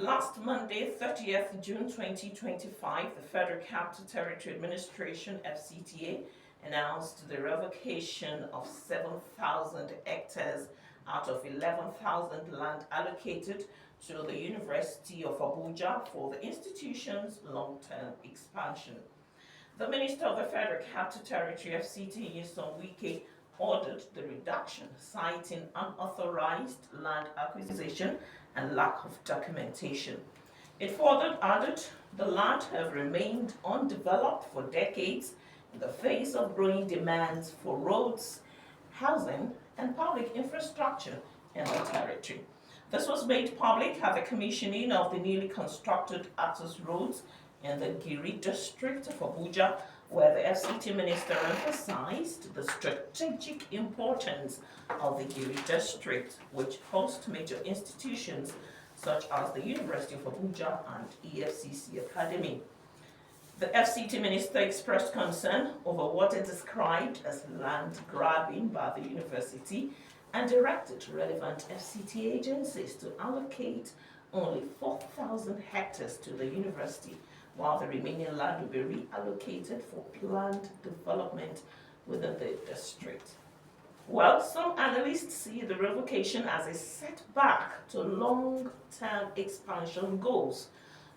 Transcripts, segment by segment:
Last Monday, 30th June 2025, the Federal Capital Territory Administration, FCTA, announced the revocation of 7,000 hectares out of 11,000 land allocated to the University of Abuja for the institution's long-term expansion. The Minister of the Federal Capital Territory, FCTA, Nyesom Wike, ordered the reduction, citing unauthorized land acquisition and lack of documentation. It further added the land have remained undeveloped for decades in the face of growing demands for roads, housing, and public infrastructure in the territory. This was made public at the commissioning of the newly constructed access roads in the Giri district of Abuja, where the FCT minister emphasized the strategic importance of the Giri district, which hosts major institutions such as the University of Abuja and EFCC Academy. The FCT minister expressed concern over what it described as land grabbing by the university and directed relevant FCT agencies to allocate only 4,000 hectares to the university, while the remaining land will be reallocated for planned development within the district. Well, some analysts see the revocation as a setback to long-term expansion goals.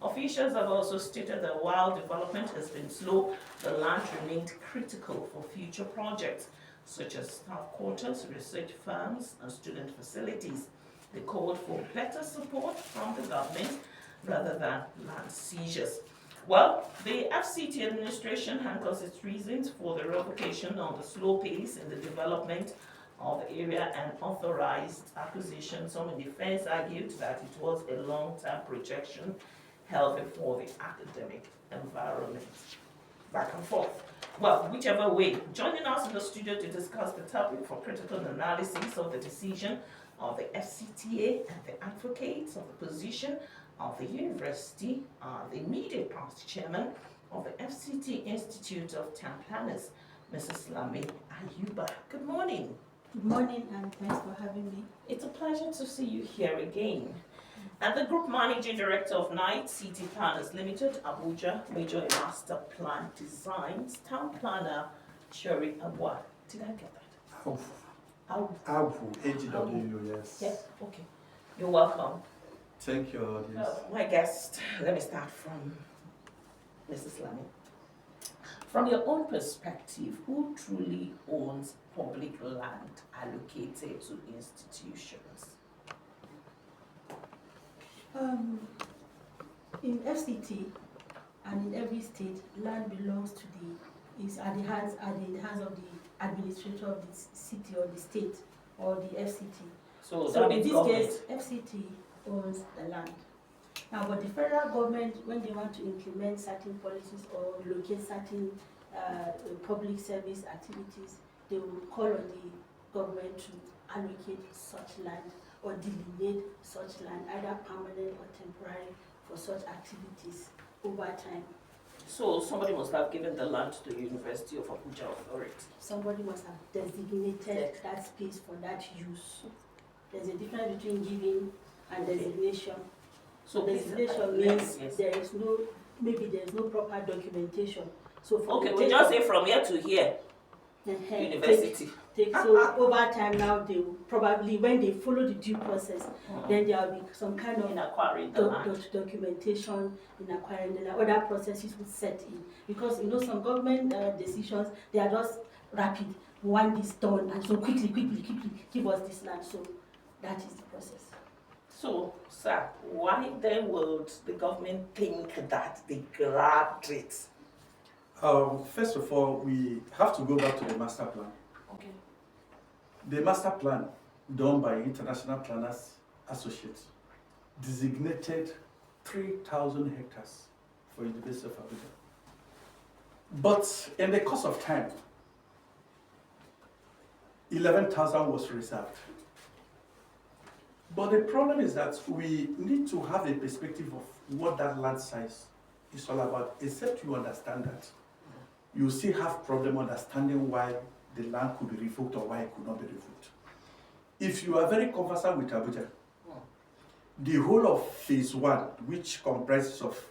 Officials have also stated that while development has been slow, the land remained critical for future projects, such as staff quarters, research farms, and student facilities. They called for better support from the government rather than land seizures. Well, the FCT administration handles its reasons for the revocation on the slow pace in the development of the area and authorized acquisition. Some in defense argued that it was a long-term projection held before the academic environment. Back and forth. Well, whichever way, joining us in the studio to discuss the topic for critical analysis of the decision of the FCTA and the advocates of the position of the university, the immediate past chairman of the FCT Institute of Town Planners, Mrs. Lami Ayuba. Good morning. Good morning, and thanks for having me. It's a pleasure to see you here again. And the Group Managing Director of Night City Planners Limited, Abuja, Major in Master Plan Designs, Town Planner Chori Abwa. Did I get that? Abu, AGW, yes. Yes, okay. You're welcome. Thank you, audience. My guest, let me start from Mrs. Lami. From your own perspective, who truly owns public land allocated to institutions? In FCT and in every state, land belongs to is at the hands of the administrator of the city or the state or the FCT. So in this case, FCT owns the land. Now, but the federal government, when they want to implement certain policies or locate certain public service activities, they will call on the government to allocate such land or delineate such land, either permanent or temporary, for such activities over time. So somebody must have given the land to the University of Abuja Authority. Somebody must have designated that space for that use. There's a difference between giving and designation. So designation means there is no, maybe there is no proper documentation. So for we just say from here to here, university. So over time now, they will probably, when they follow the due process, then there will be some kind of in acquiring the documentation, in acquiring the land. Other processes will set in. Because some government decisions, they are just rapid. We want this done, and so quickly, give us this land. So that is the process. So, sir, why then would the government think that they grabbed it? First of all, we have to go back to the master plan. Okay. The master plan done by International Planners Associates designated 3,000 hectares for University of Abuja. But in the course of time, 11,000 was reserved. But the problem is that we need to have a perspective of what that land size is all about, except you understand that. You still have problem understanding why the land could be revoked or why it could not be revoked. If you are very conversant with Abuja, the whole of phase 1, which comprises of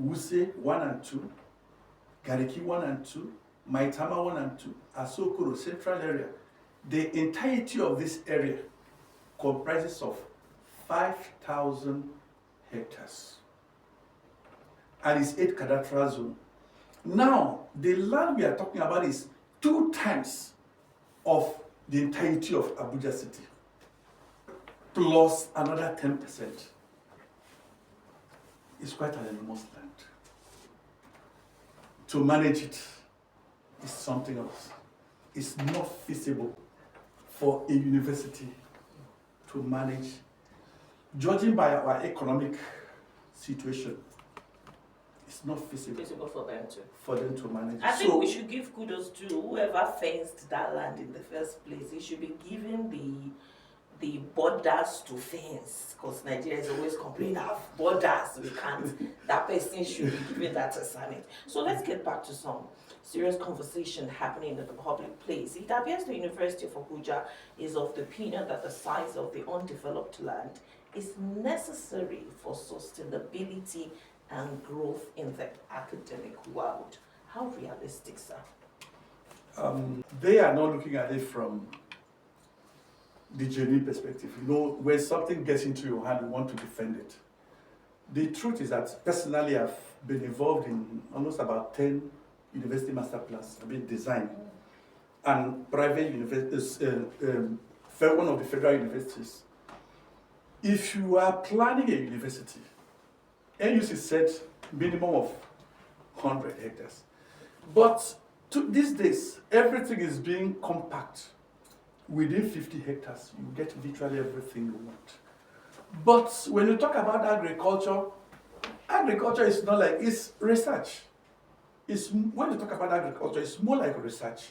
Wuse 1 and 2, Gariki 1 and 2, Maitama 1 and 2, Asokoro Central area, the entirety of this area comprises of 5,000 hectares. And it's 8 cadastral zone. Now, the land we are talking about is 2 times of the entirety of Abuja city, plus another 10%. It's quite an enormous land. To manage it is something else. It's not feasible for a university to manage, judging by our economic situation. It's not feasible for them to manage. I think we should give kudos to whoever fenced that land in the first place. It should be given the borders to fence, because Nigeria is always complaining of borders. We can't. That person should be given that assignment. So let's get back to some serious conversation happening in the public place. It appears the University of Abuja is of the opinion that the size of the undeveloped land is necessary for sustainability and growth in the academic world. How realistic, sir? They are not looking at it from the genuine perspective. You know, when something gets into your hand, you want to defend it. The truth is that personally, I've been involved in almost about 10 university master plans, design, and private universities, one of the federal universities. If you are planning a university, NUC said minimum of 100 hectares. But these days, everything is being compact. Within 50 hectares, you get virtually everything you want. But when you talk about agriculture, agriculture is not like, it's research. When you talk about agriculture, it's more like research.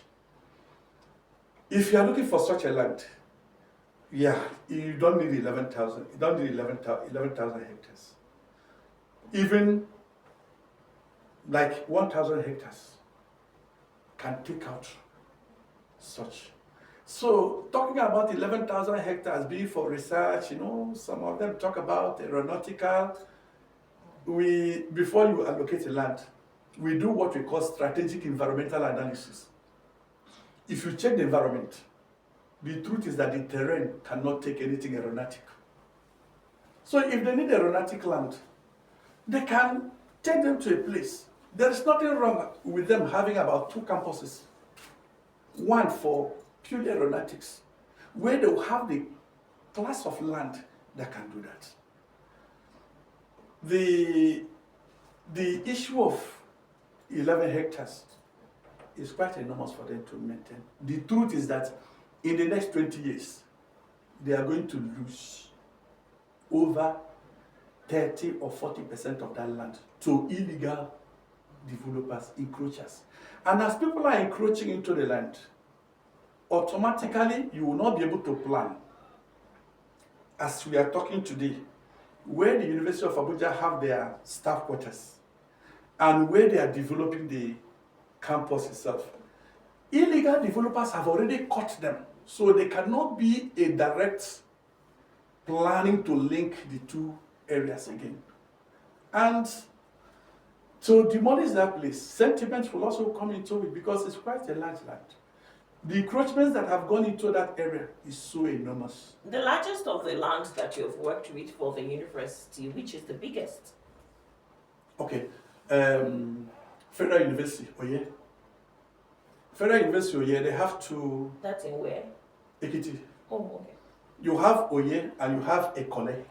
If you are looking for such a land, yeah, you don't need 11,000. You don't need 11,000 hectares. Even like 1,000 hectares can take out such. So talking about 11,000 hectares being for research, you know, some of them talk about aeronautical. Before you allocate a land, we do what we call strategic environmental analysis. If you check the environment, the truth is that the terrain cannot take anything aeronautic. So if they need aeronautic land, they can take them to a place. There is nothing wrong with them having about 2 campuses. One for purely aeronautics, where they will have the class of land that can do that. The issue of 11 hectares is quite enormous for them to maintain. The truth is that in the next 20 years, they are going to lose over 30 or 40% of that land to illegal developers, encroachers. And as people are encroaching into the land, automatically you will not be able to plan. As we are talking today, where the University of Abuja have their staff quarters and where they are developing the campus itself, illegal developers have already cut them, so they cannot be a direct planning to link the 2 areas again. And to demolish that place, sentiments will also come into it because it's quite a large land. The encroachments that have gone into that area is so enormous. The largest of the lands that you've worked with for the university, which is the biggest? Okay, Federal University, Oye. Federal University, Oye, they have to... That's in where? Ekiti. Oh, okay. You have Oye and you have Ekole.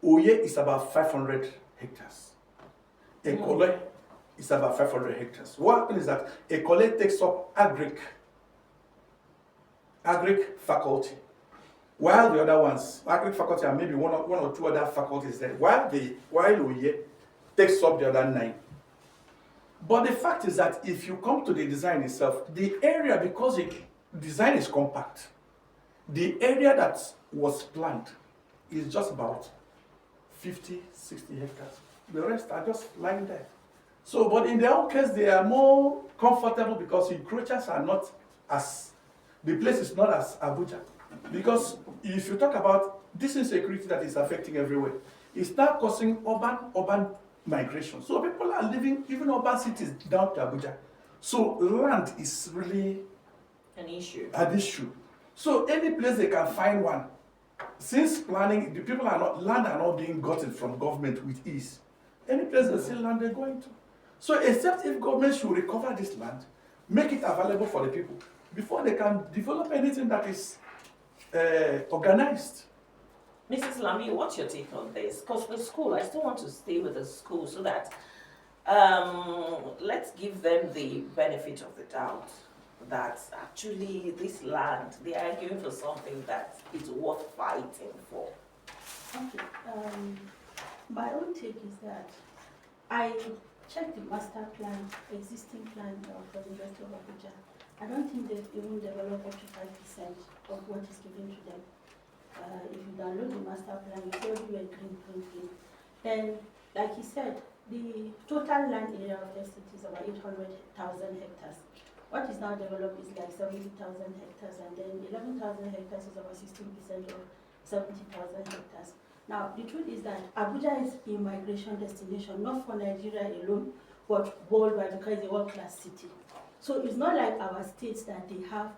Oye is about 500 hectares. Ekole is about 500 hectares. What happens is that Ekole takes up agric faculty, while the other ones, agric faculty and maybe one or 2 other faculties there, while Oye takes up the other 9. But the fact is that if you come to the design itself, the area, because the design is compact, the area that was planned is just about 50, 60 hectares. The rest are just lying there. So, but in their own case, they are more comfortable because encroachers are not as, the place is not as Abuja. Because if you talk about this insecurity that is affecting everywhere is now causing urban migration. So people are living even urban cities down to Abuja. So land is really An issue. an issue. So any place they can find one, since planning, the people are not, land are not being gotten from government with ease. Any place they see land, they're going to. So except if government should recover this land, make it available for the people, before they can develop anything that is organized. Mrs. Lamy, what's your take on this? Because with school, I still want to stay with the school so that let's give them the benefit of the doubt that actually this land, they're arguing for something that is worth fighting for. Okay. My own take is that I checked the master plan, existing plan for the University of Abuja. I don't think they've even developed up to 5% of what is given to them. If you download the master plan, you see everywhere green. Then, like he said, the total land area of FCT is about 800,000 hectares. What is now developed is like 70,000 hectares, and then 11,000 hectares is about 16% of 70,000 hectares. Now, the truth is that Abuja is a migration destination, not for Nigeria alone, but worldwide, because it's a world-class city. So it's not like our states that they have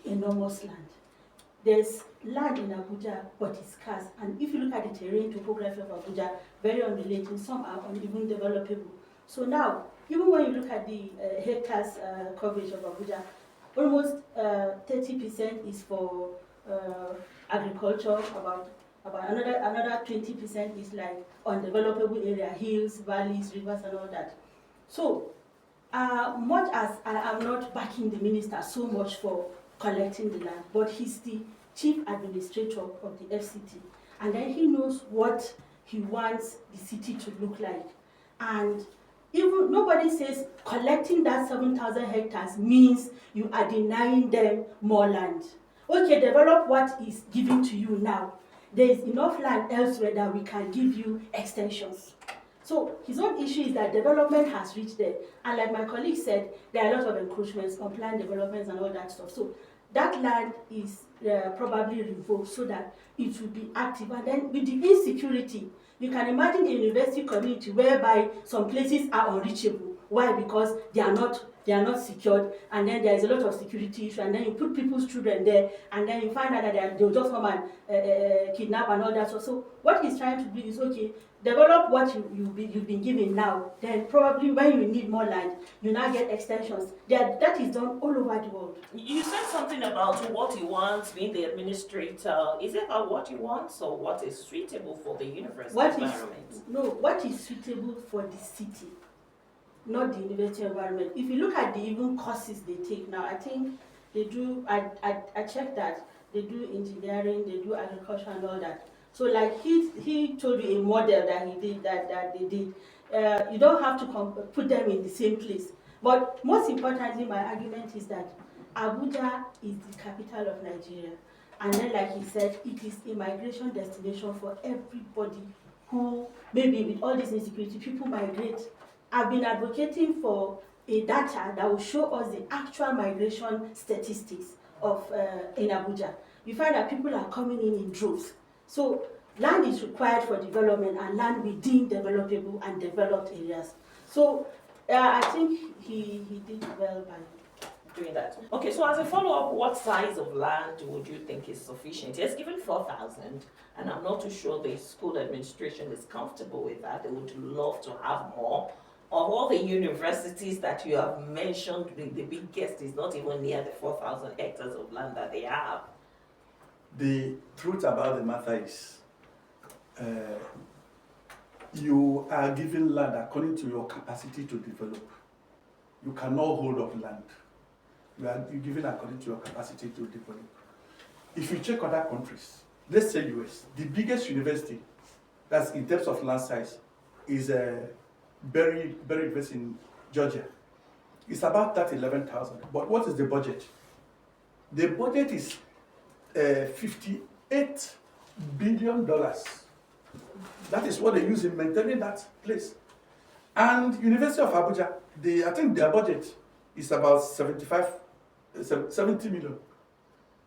enormous land. There's land in Abuja, but it's scarce. And if you look at the terrain topography of Abuja, very unrelated, some are uneven developable. So now, even when you look at the hectares coverage of Abuja, almost 30% is for agriculture, about another 20% is like undevelopable area, hills, valleys, rivers, and all that. So, much as I am not backing the minister so much for collecting the land, but he's the chief administrator of the FCT, and then he knows what he wants the city to look like. And even nobody says collecting that 7,000 hectares means you are denying them more land. Okay, develop what is given to you now. There is enough land elsewhere that we can give you extensions. So his own issue is that development has reached there. And like my colleague said, there are a lot of encroachments, unplanned developments and all that stuff. So that land is probably revoked so that it will be active. And then with the insecurity, you can imagine a university community whereby some places are unreachable. Why? Because they are not secured, and then there is a lot of security issue, and then you put people's children there, and then you find out that they'll just come and kidnap and all that. So what he's trying to do is, okay, develop what you've been given now, then probably when you need more land, you now get extensions. That is done all over the world. You said something about what he wants, being the administrator. Is it about what he wants or what is suitable for the university environment? What is suitable for the city, not the university environment. If you look at the even courses they take now, I think they do, I checked that, they do engineering, they do agriculture and all that. So like he told you a model that he did, that they did. You don't have to put them in the same place. But most importantly, my argument is that Abuja is the capital of Nigeria. And then like he said, it is a migration destination for everybody who, maybe with all this insecurity, people migrate. I've been advocating for a data that will show us the actual migration statistics of in Abuja. We find that people are coming in droves. So land is required for development, and land within developable and developed areas. So I think he did well by doing that. Okay, so as a follow-up, what size of land would you think is sufficient? He has given 4,000, and I'm not too sure the school administration is comfortable with that. They would love to have more. Of all the universities that you have mentioned, the biggest is not even near the 4,000 hectares of land that they have. The truth about the matter is, you are given land according to your capacity to develop. You cannot hold up land. You're given according to your capacity to develop. If you check other countries, let's say US, the biggest university, that's in terms of land size, is Berry University in Georgia. It's about that 11,000. But what is the budget? The budget is $58 billion. That is what they use in maintaining that place. And University of Abuja, I think their budget is about 70 million.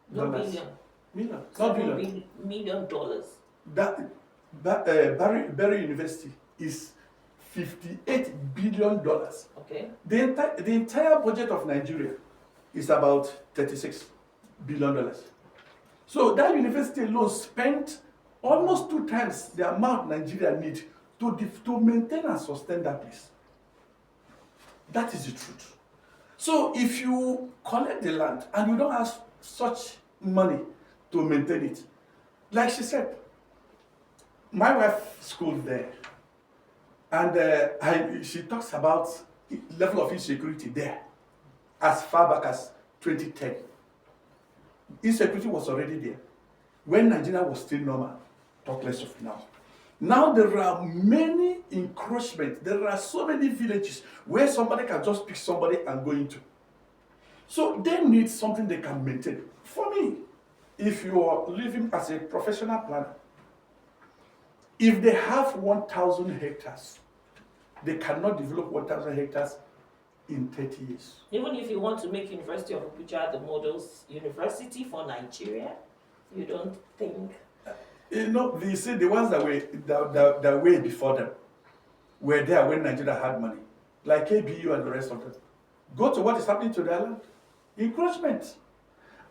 No billion. Million, not billion. million. Barry University is $58 billion. Okay. The entire budget of Nigeria is about $36 billion. So that university alone spent almost 2 times the amount Nigeria needs to maintain and sustain that place. That is the truth. So if you collect the land and you don't have such money to maintain it, like she said, my wife schooled there, and she talks about level of insecurity there as far back as 2010. Insecurity was already there when Nigeria was still normal, talk less of now. Now there are many encroachments. There are so many villages where somebody can just pick somebody and go into. So they need something they can maintain. For me, if you are living as a professional planner, if they have 1,000 hectares, they cannot develop 1,000 hectares in 30 years. Even if you want to make University of Abuja the models university for Nigeria, you don't think? You know, they say the ones that were way before them were there when Nigeria had money, like ABU and the rest of them. Go to what is happening to their land. Encroachment.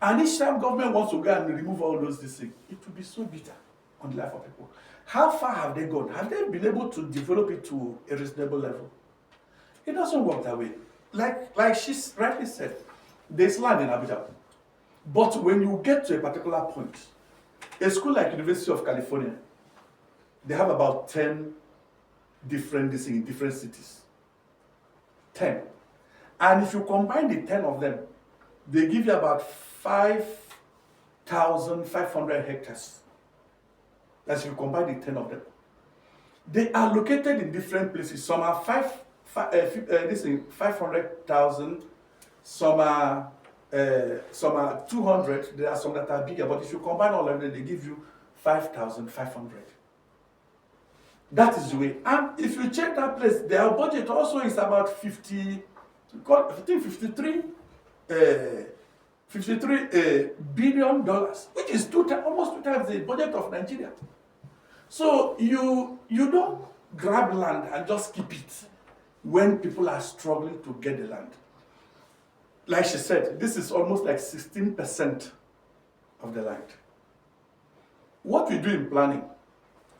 And each time government wants to go and remove all those things, it will be so bitter on the life of people. How far have they gone? Have they been able to develop it to a reasonable level? It doesn't work that way. Like she rightly said, there's land in Abuja. But when you get to a particular point, a school like University of California, they have about 10 different things in different cities. 10. And if you combine the 10 of them, they give you about 5,500 hectares. As you combine the 10 of them. They are located in different places. Some are 500,000, some are 200, there are some that are bigger, but if you combine all of them, they give you 5,500. That is the way. And if you check that place, their budget also is about 53 billion dollars, which is almost 2 times the budget of Nigeria. So you don't grab land and just keep it when people are struggling to get the land. Like she said, this is almost like 16% of the land. What we do in planning,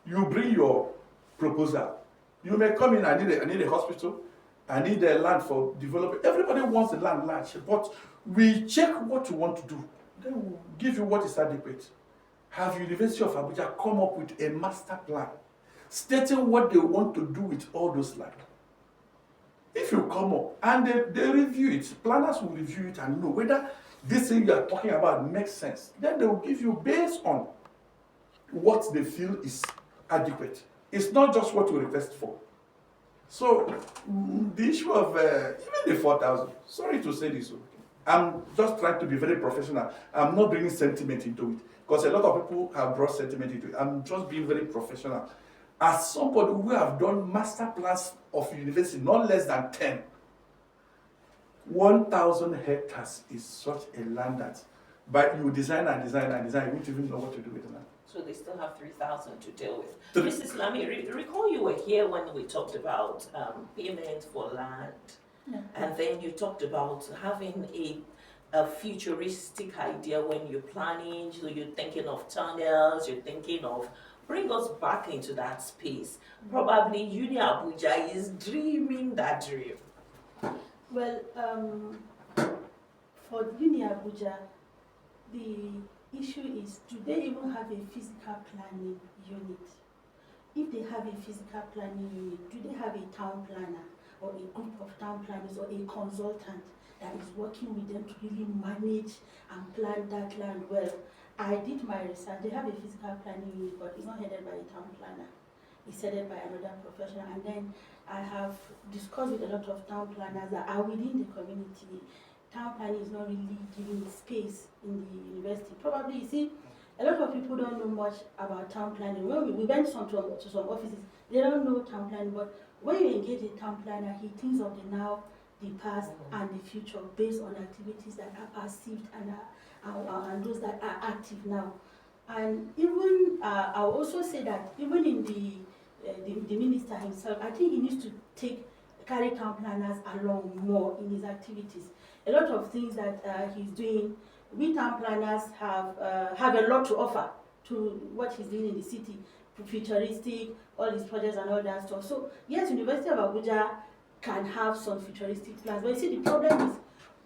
you bring your proposal. You may come in, I need a hospital, I need a land for development. Everybody wants the land large, but we check what you want to do. Then we'll give you what is adequate. Have University of Abuja come up with a master plan stating what they want to do with all those land. If you come up and they review it, planners will review it and know whether this thing you are talking about makes sense. Then they will give you based on what they feel is adequate. It's not just what you request for. So the issue of even the 4,000, sorry to say this, I'm just trying to be very professional. I'm not bringing sentiment into it because a lot of people have brought sentiment into it. I'm just being very professional. As somebody who have done master plans of university, not less than 10, 1,000 hectares is such a land that, but you design and design and design, you won't even know what to do with the land. So they still have 3,000 to deal with. Mrs. Lamy, recall you were here when we talked about payment for land, and then you talked about having a futuristic idea when you're planning, so you're thinking of tunnels, you're thinking of, bring us back into that space. Probably Uni Abuja is dreaming that dream. Well, for Uni Abuja, the issue is, do they even have a physical planning unit? If they have a physical planning unit, do they have a town planner or a group of town planners or a consultant that is working with them to really manage and plan that land well? I did my research. They have a physical planning unit, but it's not headed by a town planner. It's headed by another professional. And then I have discussed with a lot of town planners that are within the community. Town planning is not really giving space in the university. Probably, you see, a lot of people don't know much about town planning. When we went to some offices, they don't know town planning, but when you engage a town planner, he thinks of the now, the past, and the future based on activities that are perceived and those that are active now. And even I'll also say that even in the minister himself, I think he needs to carry town planners along more in his activities. A lot of things that he's doing, we town planners have a lot to offer to what he's doing in the city, futuristic, all his projects and all that stuff. So yes, University of Abuja can have some futuristic plans, but you see the problem is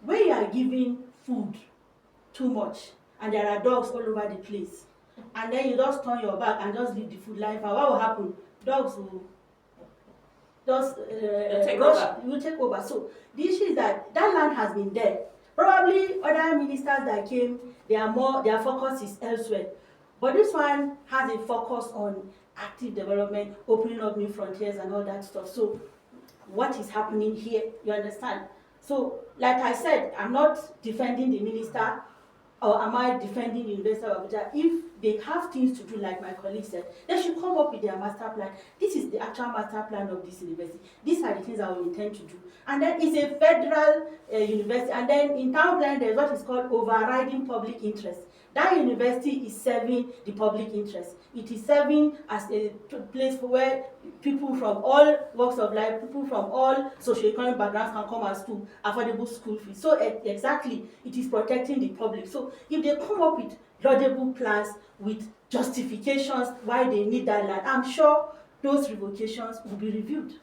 when you are giving food too much and there are dogs all over the place, and then you just turn your back and just leave the food lying for, what will happen? Dogs will just will take over. So the issue is that land has been there. Probably other ministers that came, their focus is elsewhere. But this one has a focus on active development, opening up new frontiers and all that stuff. So what is happening here, you understand? So like I said, I'm not defending the minister, or am I defending the University of Abuja? If they have things to do, like my colleague said, they should come up with their master plan. This is the actual master plan of this university. These are the things I will intend to do. And then it's a federal university. And then in town plan, there's what is called overriding public interest. That university is serving the public interest. It is serving as a place where people from all walks of life, people from all socioeconomic backgrounds can come as to affordable school fees. So exactly, it is protecting the public. So if they come up with laudable plans, with justifications why they need that land, I'm sure those revocations will be reviewed.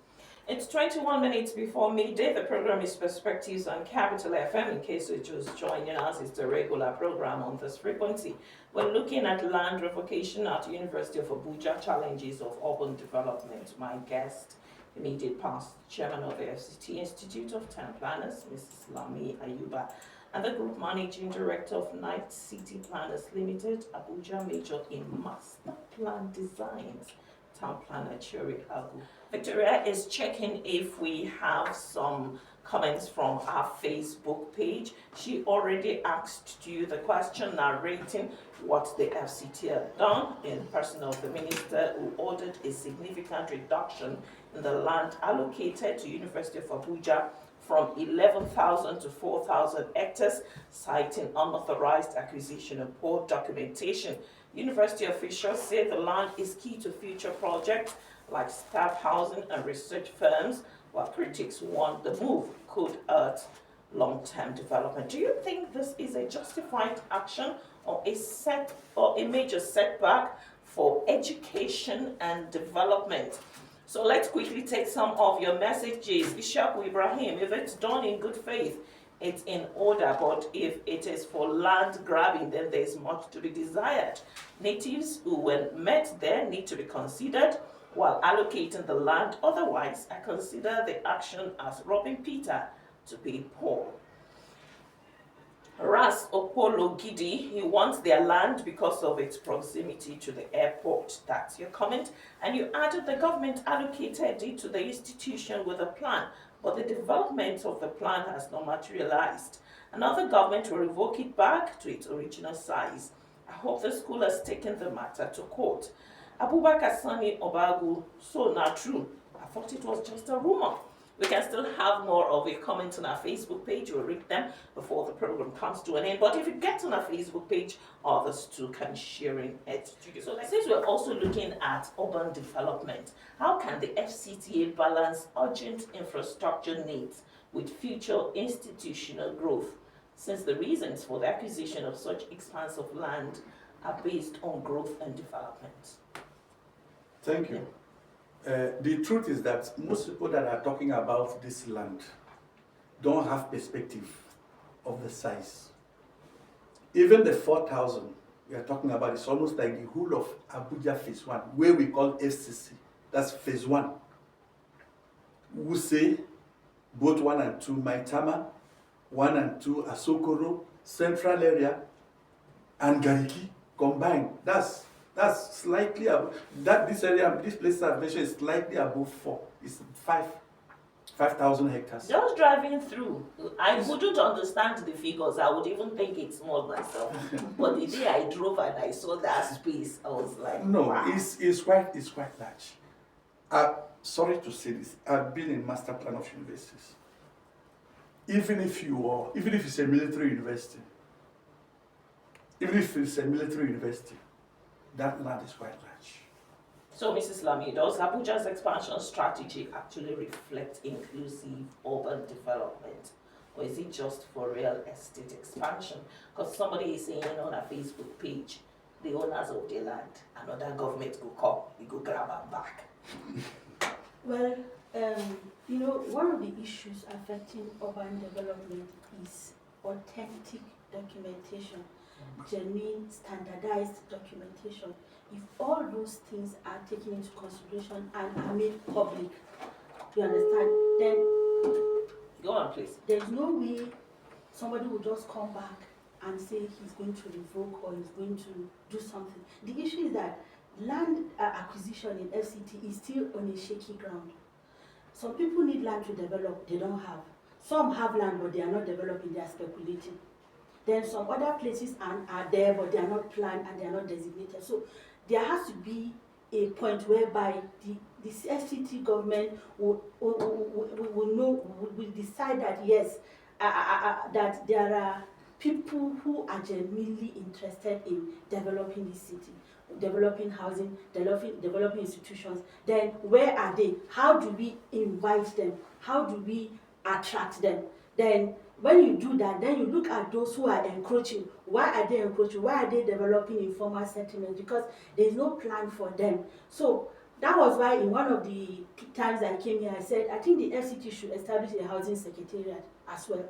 It's 21 minutes before midday. The program is Perspectives on Capital FM. In case you're just joining us, it's the regular program on this frequency. We're looking at land revocation at the University of Abuja, challenges of urban development. My guest, immediate past chairman of the FCT Institute of Town Planners, Mrs. Lami Ayuba, and the group managing director of Night City Planners Limited, Abuja, major in master plan designs, town planner Cherry Agu. Victoria is checking if we have some comments from our Facebook page. She already asked you the question, narrating what the FCT had done in the person of the minister who ordered a significant reduction in the land allocated to University of Abuja from 11,000 to 4,000 hectares, citing unauthorized acquisition and poor documentation. University officials say the land is key to future projects like staff housing and research firms, while critics warn the move could hurt long-term development. Do you think this is a justified action or a major setback for education and development? So let's quickly take some of your messages. Ishaku Ibrahim, if it's done in good faith, it's in order, but if it is for land grabbing, then there's much to be desired. Natives who, when met there, need to be considered while allocating the land. Otherwise, I consider the action as robbing Peter to pay Paul. Ras Opolo Gidi, he wants their land because of its proximity to the airport. That's your comment. And you added the government allocated it to the institution with a plan, but the development of the plan has not materialized. Another government will revoke it back to its original size. I hope the school has taken the matter to court. Abubakar Sani Obagu, so not true. I thought it was just a rumor. We can still have more of your comments on our Facebook page. We'll read them before the program comes to an end. But if you get on our Facebook page, others too can share it. So since we're also looking at urban development, how can the FCTA balance urgent infrastructure needs with future institutional growth, since the reasons for the acquisition of such expanse of land are based on growth and development? Thank you. The truth is that most people that are talking about this land don't have perspective of the size. Even the 4,000 we are talking about is almost like the whole of Abuja Phase 1, where we call FCC. That's Phase 1. Wuse, both 1 and 2, Maitama, 1 and 2, Asokoro, Central Area, and Gariki combined. That's slightly above, this area, this place I've mentioned is slightly above 4. It's 5,000 hectares. Just driving through, I wouldn't understand the figures. I would even think it's small myself. But the day I drove and I saw that space, I was like, no, wow. It's quite large. Sorry to say this, I've been in master plan of universities. Even if it's a military university, that land is quite large. So, Mrs. Lamy, does Abuja's expansion strategy actually reflect inclusive urban development? Or is it just for real estate expansion? Because somebody is saying on a Facebook page, the owners of the land, another government go come, we go grab them back. Well, one of the issues affecting urban development is authentic documentation, genuine, standardized documentation. If all those things are taken into consideration and are made public, you understand, then Go on, please. there's no way somebody will just come back and say he's going to revoke or he's going to do something. The issue is that land acquisition in FCT is still on a shaky ground. Some people need land to develop, they don't have. Some have land but they are not developing, they are speculating. Then some other places are there but they are not planned and they are not designated. So there has to be a point whereby the FCT government will decide that yes, that there are people who are genuinely interested in developing this city, developing housing, developing institutions. Then where are they? How do we invite them? How do we attract them? Then when you do that, then you look at those who are encroaching. Why are they encroaching? Why are they developing informal settlements? Because there is no plan for them. So that was why in one of the times I came here, I said, I think the FCT should establish a housing secretariat as well.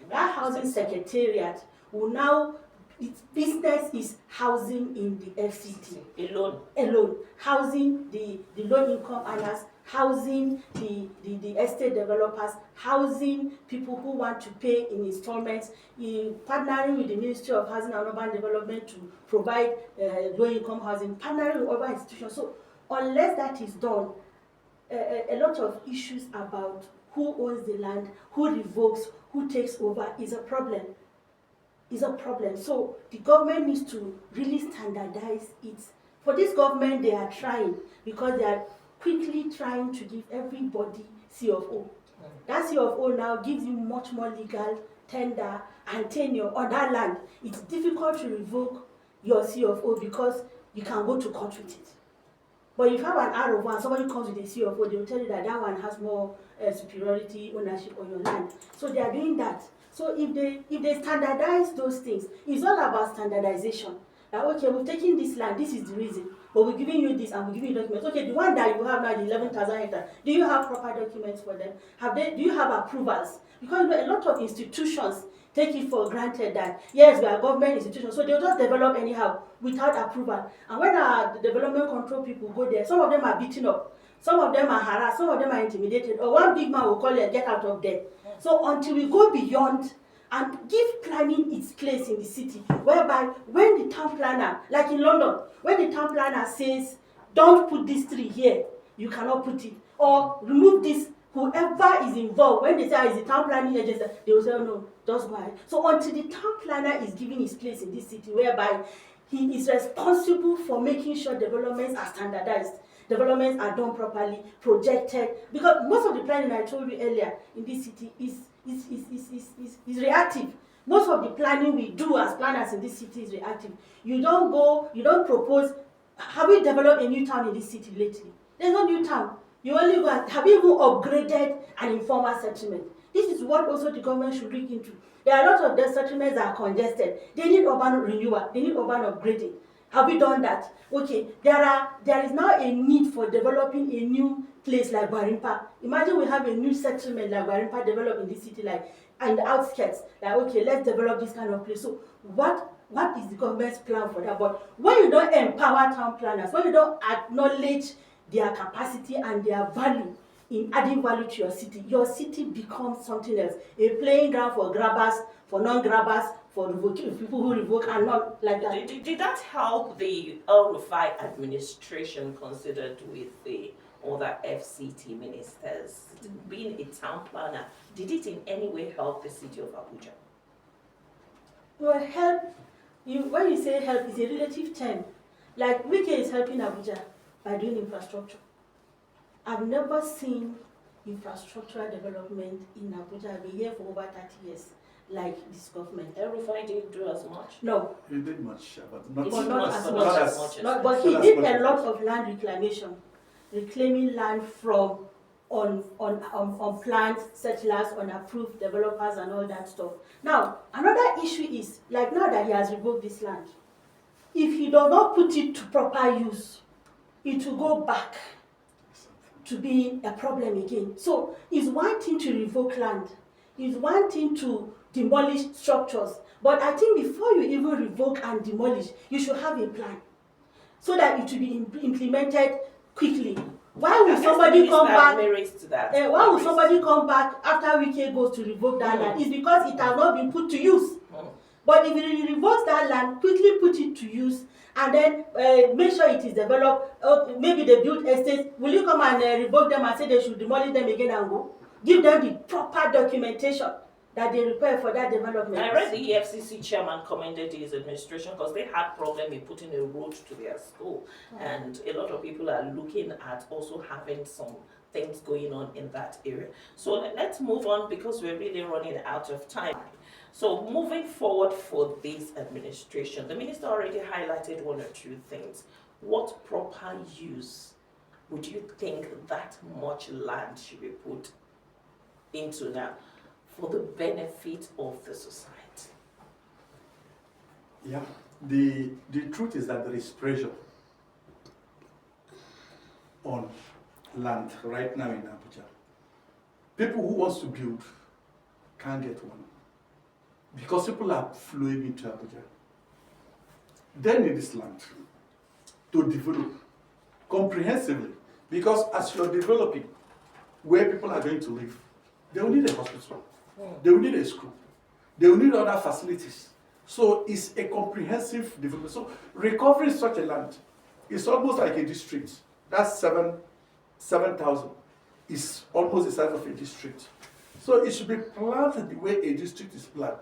That housing secretariat will now, its business is housing in the FCT. Alone. Housing the low income earners, housing the estate developers, housing people who want to pay in installments, partnering with the Ministry of Housing and Urban Development to provide low income housing, partnering with other institutions. So unless that is done, a lot of issues about who owns the land, who revokes, who takes over is a problem. So the government needs to really standardize it. For this government, they are trying because they are quickly trying to give everybody C of O. That C of O now gives you much more legal tender and tenure on that land. It's difficult to revoke your C of O because you can go to court with it. But if you have an R of 1, somebody comes with a C of O, they will tell you that that one has more superiority ownership on your land. So they are doing that. So if they standardize those things, it's all about standardization. Like, okay, we've taken this land, this is the reason, but we're giving you this and we're giving you documents. Okay, the one that you have now, the 11,000 hectares, do you have proper documents for them? Do you have approvals? Because a lot of institutions take it for granted that, yes, we are government institutions, so they'll just develop anyhow without approval. And when the development control people go there, some of them are beaten up, some of them are harassed, some of them are intimidated, or one big man will call you and get out of there. So until we go beyond and give planning its place in the city, whereby when the town planner, like in London, when the town planner says, don't put this tree here, you cannot put it, or remove this, whoever is involved, when they say it's the town planning agency, they will say, oh, no, just go ahead. So until the town planner is given his place in this city, whereby he is responsible for making sure developments are standardized, developments are done properly, projected, because most of the planning I told you earlier in this city is reactive. Most of the planning we do as planners in this city is reactive. You don't propose. Have we developed a new town in this city lately? There's no new town. You only go and have you even upgraded an informal settlement? This is what also the government should look into. There are a lot of the settlements that are congested. They need urban renewal. They need urban upgrading. Have we done that? Okay, there is now a need for developing a new place like Gwarimpa. Imagine we have a new settlement like Gwarimpa developed in this city, like and the outskirts. Like, okay, let's develop this kind of place. So what is the government's plan for that? But when you don't empower town planners, when you don't acknowledge their capacity and their value in adding value to your city becomes something else. A playing ground for grabbers, for non-grabbers, for people who revoke and not like that. Did that help the El-Rufai administration considered with the other FCT ministers? Being a town planner, did it in any way help the city of Abuja? Well, when you say help, it's a relative term. Like Wike is helping Abuja by doing infrastructure. I've never seen infrastructural development in Abuja. I've been here for over 30 years. like this government. Rufai didn't do as much. No, He did much, but not, He But did not much, as but much. not as much as no, but he Not as did much a as lot this. of land reclamation, reclaiming land from unplanned settlers, unapproved developers, and all that stuff. Now, another issue is, like now that he has revoked this land, if he does not put it to proper use, it will go back to be a problem again. So it's one thing to revoke land, it's one thing to demolish structures, but I think before you even revoke and demolish, you should have a plan so that it will be implemented quickly. Why will somebody come back? Why will somebody come back after Wike goes to revoke that land? It's because it has not been put to use. But if you revoke that land, quickly put it to use, and then make sure it is developed. Maybe they build estates. Will you come and revoke them and say they should demolish them again and go? Give them the proper documentation that they require for that development. I read the EFCC chairman commended his administration because they had problem in putting a road to their school, and a lot of people are looking at also having some things going on in that area. So let's move on because we're really running out of time. So moving forward for this administration, the minister already highlighted one or two things. What proper use would you think that much land should be put into now for the benefit of the society? Yeah, the truth is that there is pressure on land right now in Abuja. People who wants to build can't get one because people are flowing into Abuja. They need this land to develop comprehensively, because as you're developing where people are going to live, they will need a hospital, they will need a school, they will need other facilities. So it's a comprehensive development. So recovering such a land is almost like a district. That's 7,000. It's almost the size of a district. So it should be planned the way a district is planned,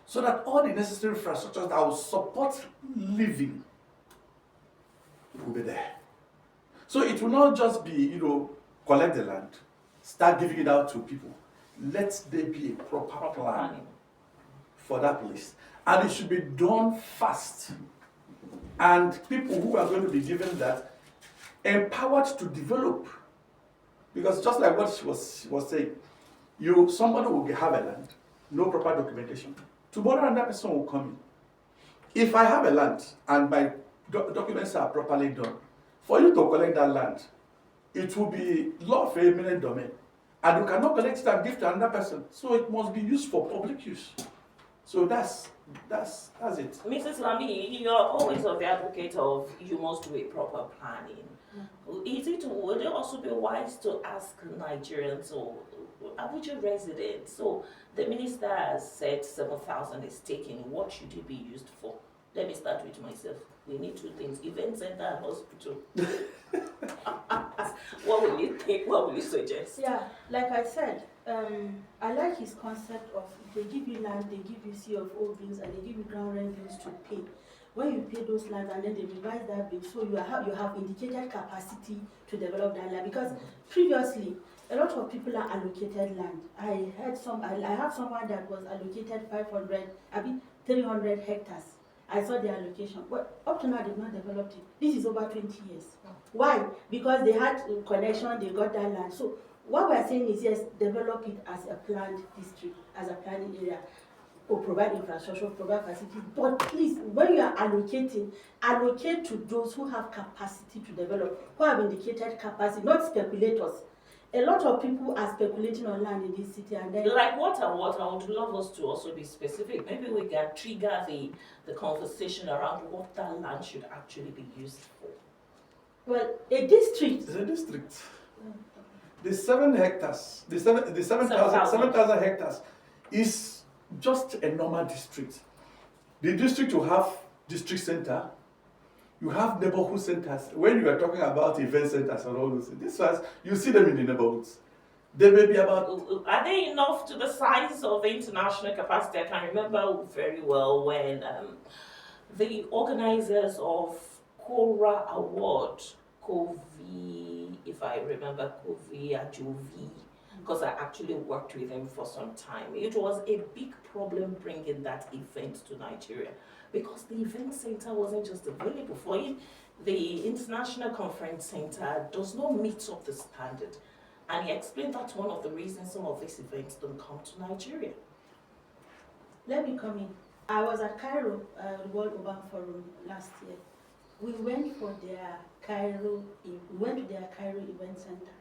so that all the necessary infrastructures that will support living will be there. So it will not just be, collect the land, start giving it out to people. Let there be a proper plan for that place. And it should be done fast. And people who are going to be given that, empowered to develop. Because just like what she was saying, somebody will have a land, no proper documentation. Tomorrow another person will come in. If I have a land and my documents are properly done, for you to collect that land, it will be law of eminent domain. And you cannot collect it and give to another person. So it must be used for public use. So that's it. Mrs. Lamy, you're always of the advocate of you must do a proper planning. Would it also be wise to ask Nigerians or Abuja residents? So the minister has said 7,000 is taken. What should it be used for? Let me start with myself. We need two things: event center and hospital. What will you think? What will you suggest? Yeah, like I said, I like his concept of they give you land, they give you CFO bills, and they give you ground rent bills to pay. When you pay those lands and then they revise that bill, so you have indicated capacity to develop that land. Because previously, a lot of people are allocated land. I have someone that was allocated 300 hectares. I saw the allocation, but up to now they've not developed it. This is over 20 years. Why? Because they had connection, they got that land. So what we're saying is, yes, develop it as a planned district, as a planning area, or provide infrastructure, provide facilities. But please, when you are allocating, allocate to those who have capacity to develop, who have indicated capacity, not speculators. A lot of people are speculating on land in this city, and then like what and what. I would love us to also be specific. Maybe we can trigger the conversation around what that land should actually be used for. Well, a district. It's a district. The 7 hectares, the 7,000 hectares is just a normal district. The district will have district center. You have neighborhood centers. When you are talking about event centers and all those things, these ones, you see them in the neighborhoods. They may be about... Are they enough to the size of the international capacity? I can remember very well when the organizers of Kora Award, Kovi, if I remember, Kovi Ajovi, because I actually worked with him for some time. It was a big problem bringing that event to Nigeria because the event center wasn't just available for it. The International Conference Center does not meet up the standard. And he explained that's one of the reasons some of these events don't come to Nigeria. Let me come in. I was at Cairo, World Urban Forum last year. We went to their Cairo event center.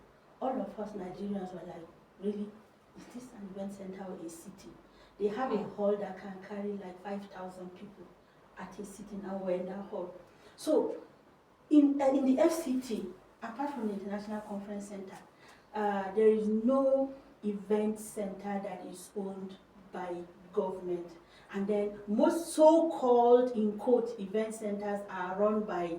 All of us Nigerians were like, really? Is this an event center or a city? They have a hall that can carry like 5,000 people at a sitting, and we're in that hall. So in the FCT, apart from the International Conference Center, there is no event center that is owned by government. And then most so-called, in quote, event centers are run by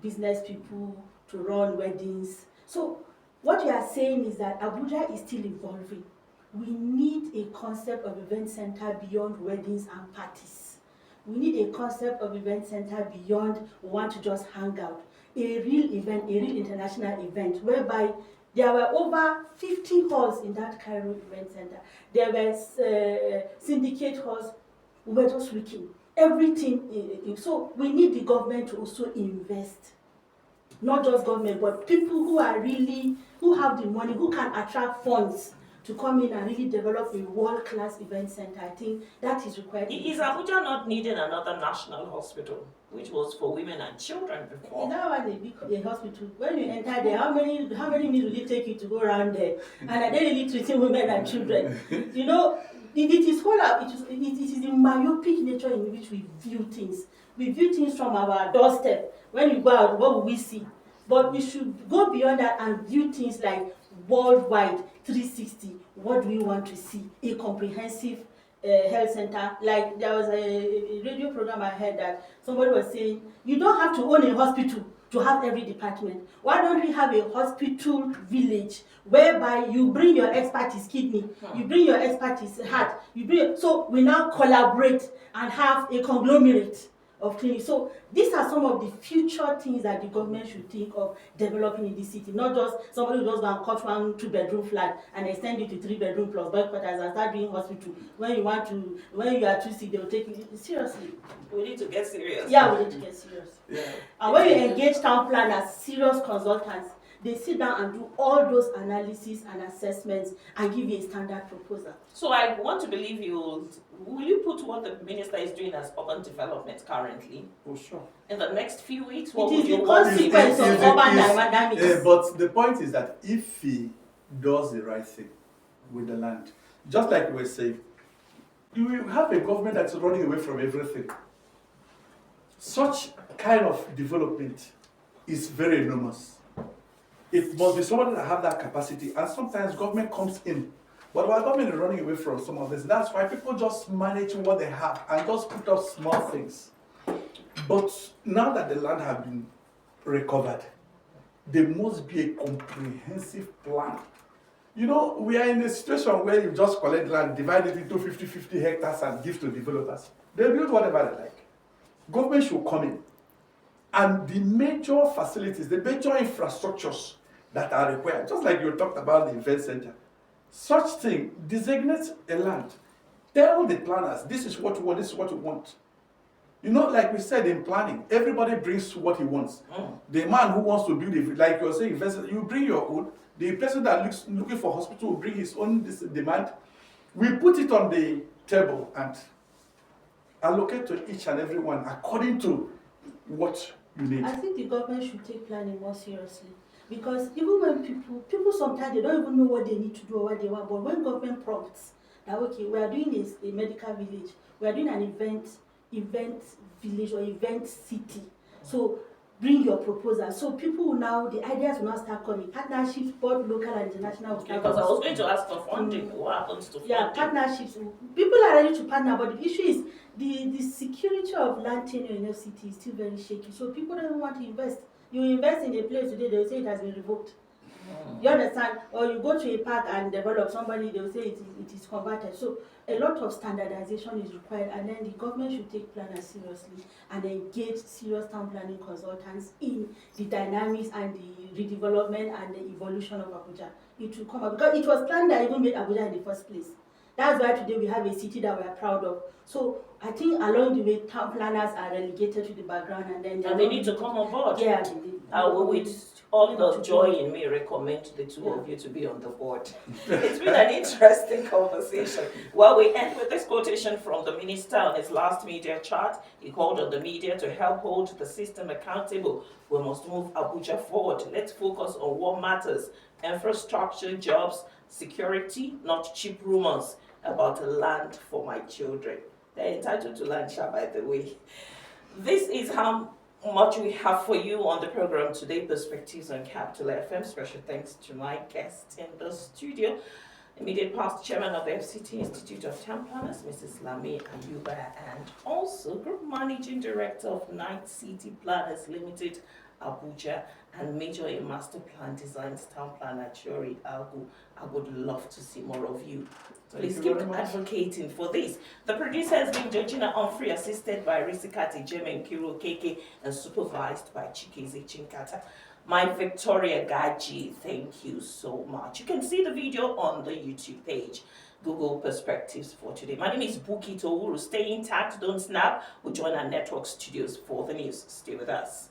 business people to run weddings. So what you are saying is that Abuja is still evolving. We need a concept of event center beyond weddings and parties. We need a concept of event center beyond we want to just hang out. A real event, a real international event, whereby there were over 50 halls in that Cairo event center. There were syndicate halls. We were just looking. Everything. So we need the government to also invest. Not just government, but people who are really, who have the money, who can attract funds to come in and really develop a world-class event center. I think that is required. Is Abuja not needing another national hospital, which was for women and children before? In that one, a hospital. When you enter there, how many minutes will it take you to go around there? And are they really treating women and children? You know, it is the myopic nature in which we view things. We view things from our doorstep. When you go out, what will we see? But we should go beyond that and view things like worldwide, 360. What do we want to see? A comprehensive health center. Like there was a radio program I heard that somebody was saying, you don't have to own a hospital to have every department. Why don't we have a hospital village whereby you bring your expertise kidney, you bring your expertise heart, so we now collaborate and have a conglomerate of clinics. So these are some of the future things that the government should think of developing in the city, not just somebody who just go and cut one 2-bedroom flat and extend it to 3-bedroom plus boy quarters and start doing hospital. When you are too sick, they will take you seriously. We need to get serious. Yeah, we need to get serious. Yeah. And when you engage town planners, serious consultants, they sit down and do all those analyses and assessments and give you a standard proposal. So I want to believe you. Will you put what the minister is doing as urban development currently? Oh, sure. In the next few weeks, what It would is you the want to consequence of urban dynamics. But the point is that if he does the right thing with the land, just like we were saying, you will have a government that's running away from everything. Such kind of development is very enormous. It must be somebody that have that capacity, and sometimes government comes in. But our government is running away from some of this. That's why people just manage what they have and just put up small things. But now that the land has been recovered, there must be a comprehensive plan. You know, we are in a situation where you just collect land, divide it into 50 hectares and give to developers. They build whatever they like. Government should come in. And the major facilities, the major infrastructures that are required, just like you talked about the event center, such thing, designate a land. Tell the planners, this is what we want, this is what we want. You know, like we said in planning, everybody brings what he wants. The man who wants to build, like you're saying, you bring your own. The person that looking for hospital will bring his own demand. We put it on the table and allocate to each and every one according to what you need. I think the government should take planning more seriously. Because even when people sometimes they don't even know what they need to do or what they want, but when government prompts that, okay, we are doing a medical village, we are doing an event village or event city, so bring your proposal. So people will now, the ideas will now start coming. Partnerships, both local and international. Because I was going to ask for funding. What happens to funding? Yeah, partnerships. People are ready to partner, but the issue is the security of land tenure in FCT is still very shaky. So people don't want to invest. You invest in a place today, they will say it has been revoked. You understand? Or you go to a park and develop somebody, they will say it is converted. So a lot of standardization is required, and then the government should take planners seriously and engage serious town planning consultants in the dynamics and the redevelopment and the evolution of Abuja. It will come up because it was planned that even made Abuja in the first place. That's why today we have a city that we are proud of. So I think along the way, town planners are relegated to the background, and then they need to come on board. Yeah, I will, with all the joy in me, recommend the two of you to be on the board. It's been an interesting conversation. Well, we end with this quotation from the minister on his last media chat. He called on the media to help hold the system accountable. We must move Abuja forward. Let's focus on what matters: infrastructure, jobs, security, not cheap rumors about land for my children. They're entitled to land, by the way. This is how much we have for you on the program today, Perspectives on Capital FM. Special thanks to my guest in the studio, immediate past chairman of the FCT Institute of Town Planners, Mrs. Lami Ayuba, and also group managing director of Night City Planners Limited, Abuja, and major in master plan designs, town planner Chori Agu. I would love to see more of you. Please keep advocating for this. The producer has been Georgina Humphrey, assisted by Risikati Jemen Kiro Keke, and supervised by Chikeze Chinkata. My Victoria Gaji, thank you so much. You can see the video on the YouTube page. Google Perspectives for today. My name is Bukky Towuru. Stay intact, don't snap. We'll join our network studios for the news. Stay with us.